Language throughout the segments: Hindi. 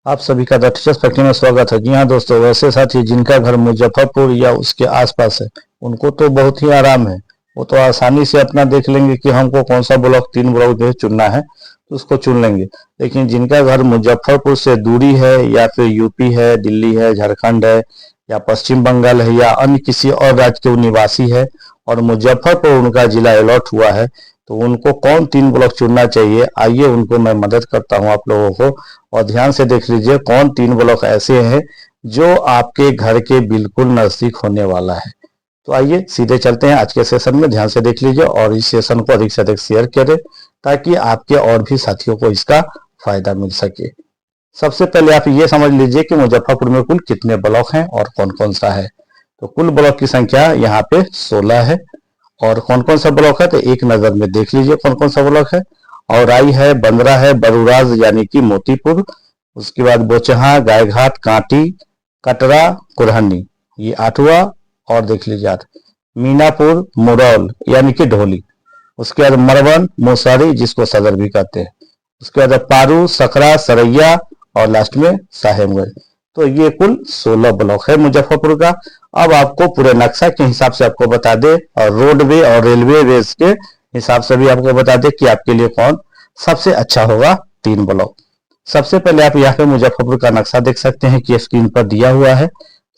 आप सभी का द टीचर्स फैक्ट्री में स्वागत है। जी हाँ दोस्तों, वैसे साथी जिनका घर मुजफ्फरपुर या उसके आसपास है उनको तो बहुत ही आराम है। वो तो आसानी से अपना देख लेंगे कि हमको कौन सा ब्लॉक, 3 ब्लॉक जो है चुनना है तो उसको चुन लेंगे। लेकिन जिनका घर मुजफ्फरपुर से दूरी है या फिर यूपी है, दिल्ली है, झारखंड है या पश्चिम बंगाल है या अन्य किसी और राज्य के निवासी है और मुजफ्फरपुर उनका जिला अलॉट हुआ है, तो उनको कौन 3 ब्लॉक चुनना चाहिए, आइए उनको मैं मदद करता हूँ आप लोगों को। और ध्यान से देख लीजिए कौन 3 ब्लॉक ऐसे हैं जो आपके घर के बिल्कुल नजदीक होने वाला है। तो आइए सीधे चलते हैं आज के सेशन में। ध्यान से देख लीजिए और इस सेशन को अधिक से अधिक शेयर करें ताकि आपके और भी साथियों को इसका फायदा मिल सके। सबसे पहले आप ये समझ लीजिए कि मुजफ्फरपुर में कुल कितने ब्लॉक हैं और कौन कौन सा है। तो कुल ब्लॉक की संख्या यहाँ पे 16 है। और कौन कौन सा ब्लॉक है तो एक नजर में देख लीजिए कौन कौन सा ब्लॉक है। औराई है, बंदरा है, बरूराज यानी कि मोतीपुर, उसके बाद बोचहा, गायघाट, कांटी, कटरा, कुरहनी, ये 8वां। और देख लीजिए आप मीनापुर, मुरौल यानी कि ढोली, उसके बाद मरवन, मुसहरी जिसको सदर भी कहते हैं, उसके बाद पारू, सकरा, सरैया और लास्ट में साहेबगंज। तो ये कुल 16 ब्लॉक है मुजफ्फरपुर का। अब आपको पूरे नक्शा के हिसाब से आपको बता दे और रोडवे और रेलवे वेज के हिसाब से भी आपको बता दे कि आपके लिए कौन सबसे अच्छा होगा 3 ब्लॉक। सबसे पहले आप यहाँ पे मुजफ्फरपुर का नक्शा देख सकते हैं कि स्क्रीन पर दिया हुआ है।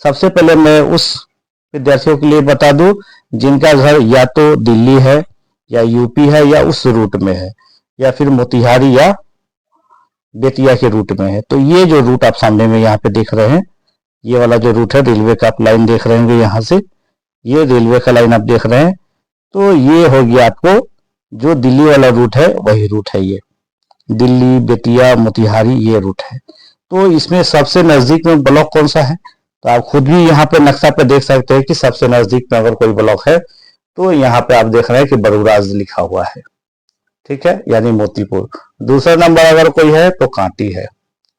सबसे पहले मैं उस विद्यार्थियों के लिए बता दूं जिनका घर या तो दिल्ली है या यूपी है या उस रूट में है या फिर मोतिहारी या बेतिया के रूट में है। तो ये जो रूट आप सामने में यहाँ पे देख रहे हैं, ये वाला जो रूट है रेलवे का आप लाइन देख रहे होंगे, यहाँ से ये रेलवे का लाइन आप देख रहे हैं। तो ये हो गया आपको जो दिल्ली वाला रूट है वही रूट है, ये दिल्ली, बेतिया, मोतिहारी ये रूट है। तो इसमें सबसे नजदीक में ब्लॉक कौन सा है तो आप खुद भी यहाँ पे नक्शा पे देख सकते हैं कि सबसे नजदीक में अगर कोई ब्लॉक है तो यहाँ पे आप देख रहे हैं कि बरूराज लिखा हुआ है, ठीक है, यानी मोतीपुर। दूसरा नंबर अगर कोई है तो कांटी है,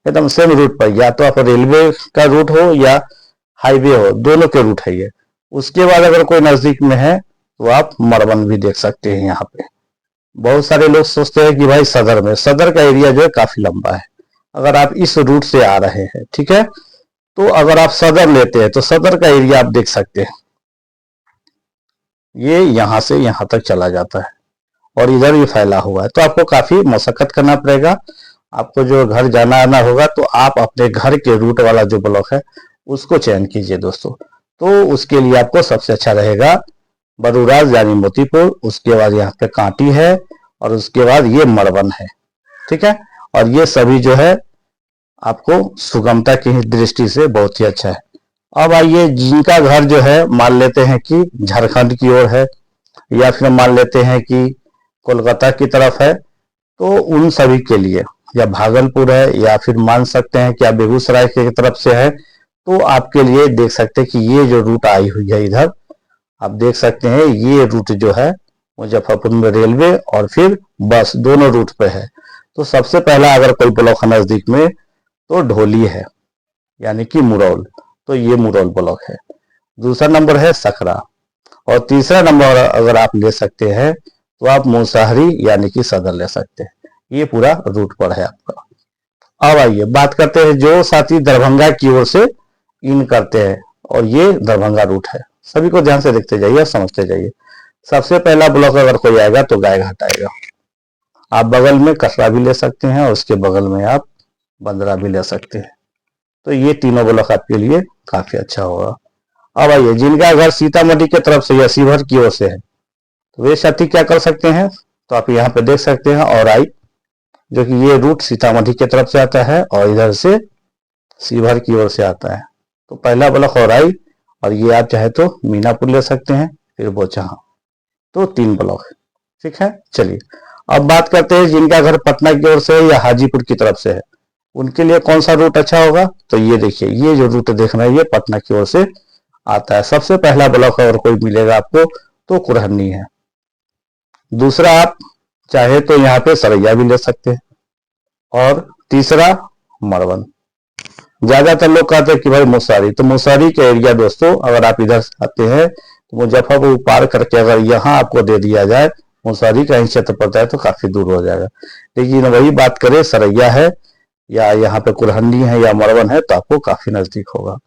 एकदम सेम रूट पर, या तो आप रेलवे का रूट हो या हाईवे हो, दोनों के रूट है ये। उसके बाद अगर कोई नजदीक में है तो आप मरवन भी देख सकते हैं। यहाँ पे बहुत सारे लोग सोचते हैं कि भाई सदर में, सदर का एरिया जो है काफी लंबा है। अगर आप इस रूट से आ रहे हैं, ठीक है, तो अगर आप सदर लेते हैं तो सदर का एरिया आप देख सकते हैं, ये यहां से यहां तक चला जाता है और इधर भी फैला हुआ है। तो आपको काफी मशक्कत करना पड़ेगा, आपको जो घर जाना आना होगा। तो आप अपने घर के रूट वाला जो ब्लॉक है उसको चयन कीजिए दोस्तों। तो उसके लिए आपको सबसे अच्छा रहेगा बरूराज यानी मोतीपुर, उसके बाद यहाँ पे कांटी है और उसके बाद ये मरवन है, ठीक है। और ये सभी जो है आपको सुगमता की दृष्टि से बहुत ही अच्छा है। अब आइए जिनका घर जो है मान लेते हैं कि झारखंड की ओर है या फिर मान लेते हैं कि कोलकाता की तरफ है, तो उन सभी के लिए, या भागलपुर है या फिर मान सकते हैं कि आप बेगूसराय की तरफ से है, तो आपके लिए देख सकते हैं कि ये जो रूट आई हुई है इधर आप देख सकते हैं, ये रूट जो है मुजफ्फरपुर में रेलवे और फिर बस दोनों रूट पे है। तो सबसे पहला अगर कोई ब्लॉक नजदीक में तो ढोली है यानी कि मुरौल, तो ये मुरौल ब्लॉक है। दूसरा नंबर है सकरा और तीसरा नंबर अगर आप ले सकते हैं तो आप मुसहरी यानी कि सदर ले सकते हैं। ये पूरा रूट पर है आपका। अब आइए बात करते हैं जो साथी दरभंगा की ओर से इन करते हैं, और ये दरभंगा रूट है। सभी को ध्यान से देखते जाइए और समझते जाइए। सबसे पहला ब्लॉक अगर कोई आएगा तो गायघाट आएगा। आप बगल में कटरा भी ले सकते हैं और उसके बगल में आप बंदरा भी ले सकते हैं। तो ये तीनों ब्लॉक आपके लिए काफी अच्छा होगा। अब आइए जिनका घर सीतामढ़ी की तरफ से या शिवहर की ओर से है तो वे साथी क्या कर सकते हैं, तो आप यहाँ पे देख सकते हैं औराई, जो कि ये रूट सीतामढ़ी की तरफ से आता है और इधर से शिवहर की ओर से आता है। तो पहला ब्लॉक औराई, और ये आप चाहे तो मीनापुर ले सकते हैं, फिर बोचहा। तो 3 ब्लॉक है, ठीक है। चलिए अब बात करते हैं जिनका घर पटना की ओर से है या हाजीपुर की तरफ से है, उनके लिए कौन सा रूट अच्छा होगा। तो ये देखिए, ये जो रूट देख रहे हैं ये पटना की ओर से आता है। सबसे पहला ब्लॉक अगर कोई मिलेगा आपको तो कुरहनी है। दूसरा आप चाहे तो यहाँ पे सरैया भी ले सकते हैं और तीसरा मरवन। ज्यादातर लोग कहते हैं कि भाई मुसहरी, तो मुसहरी के एरिया दोस्तों अगर आप इधर आते हैं तो मुजफ्फरपुर पार करके अगर यहाँ आपको दे दिया जाए मुसहरी का ही क्षेत्र पड़ता है तो काफी दूर हो जाएगा। लेकिन वही बात करें सरैया है या यहाँ पे कुरहंडी है या मरवन है तो आपको काफी नजदीक होगा।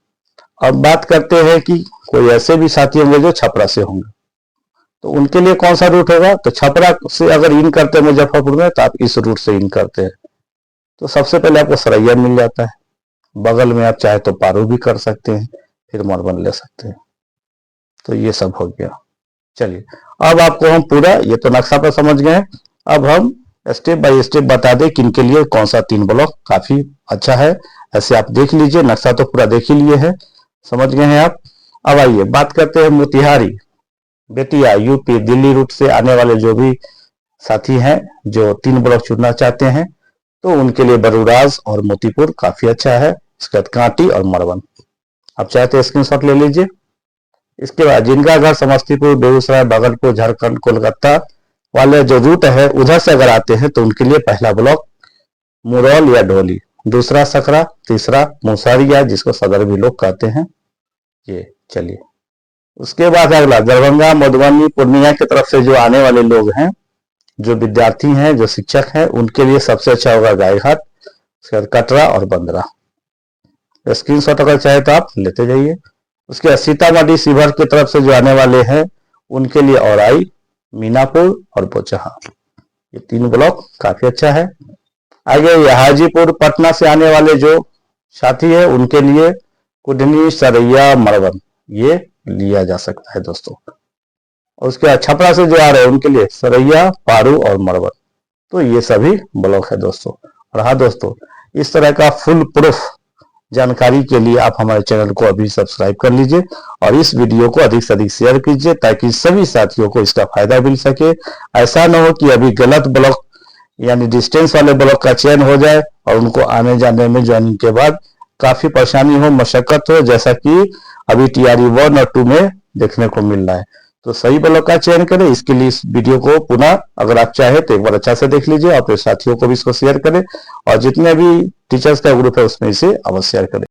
अब बात करते हैं कि कोई ऐसे भी साथी होंगे जो छपरा से होंगे, तो उनके लिए कौन सा रूट होगा। तो छपरा से अगर इन करते हैं मुजफ्फरपुर में तो आप इस रूट से इन करते हैं तो सबसे पहले आपको सरैया मिल जाता है, बगल में आप चाहे तो पारू भी कर सकते हैं, फिर मरवन ले सकते हैं। तो ये सब हो गया। चलिए अब आपको हम पूरा ये तो नक्शा पर समझ गए, अब हम स्टेप बाय स्टेप बता दें किन के लिए कौन सा 3 ब्लॉक काफी अच्छा है। ऐसे आप देख लीजिए, नक्शा तो पूरा देख ही लिए है, समझ गए हैं आप। अब आइए बात करते हैं मोतिहारी, बेतिया, यूपी, दिल्ली रूट से आने वाले जो भी साथी हैं जो 3 ब्लॉक चुनना चाहते हैं तो उनके लिए बरूराज और मोतीपुर काफी अच्छा है। इसके बाद कांटी और मरवन, आप चाहे तो स्क्रीनशॉट ले लीजिए। इसके बाद जिनका घर समस्तीपुर, बेगूसराय, भागलपुर, झारखंड, कोलकाता वाले जो रूट है उधर से अगर आते हैं तो उनके लिए पहला ब्लॉक मुरौल या ढोली, दूसरा सकरा, तीसरा मुसहरिया जिसको सदर भी लोग कहते हैं ये। चलिए उसके बाद अगला दरभंगा, मधुबनी, पूर्णिया की तरफ से जो आने वाले लोग हैं, जो विद्यार्थी हैं, जो शिक्षक हैं, उनके लिए सबसे अच्छा होगा गायघाट, कटरा और बंदरा। स्क्रीनशॉट अगर चाहे तो आप लेते जाइए। उसके बाद सीतामढ़ी, शिवहर की तरफ से जो आने वाले हैं उनके लिए औराई, मीनापुर और बोचहा, ये 3 ब्लॉक काफी अच्छा है। आगे हाजीपुर, पटना से आने वाले जो साथी है उनके लिए कुडनी, सरैया, मरवन ये लिया जा सकता है दोस्तों। और उसके बाद छपरा से जो आ रहे हैं उनके लिए सरैया, पारू और मरवन, तो ये सभी ब्लॉक है दोस्तों। और हाँ दोस्तों, इस तरह का फुल प्रूफ जानकारी के लिए आप हमारे चैनल को अभी सब्सक्राइब कर लीजिए और इस वीडियो को अधिक से अधिक शेयर कीजिए ताकि सभी साथियों को इसका फायदा मिल सके। ऐसा न हो कि अभी गलत ब्लॉक यानी डिस्टेंस वाले ब्लॉक का चयन हो जाए और उनको आने जाने में ज्वाइनिंग के बाद काफी परेशानी हो, मशक्कत हो, जैसा कि अभी TRE 1 और 2 में देखने को मिल रहा है। तो सही ब्लॉक का चयन करें। इसके लिए इस वीडियो को पुनः अगर आप चाहे तो एक बार अच्छा से देख लीजिए और अपने साथियों को भी इसको शेयर करें और जितने भी टीचर्स का ग्रुप है उसमें इसे अवश्य शेयर करें।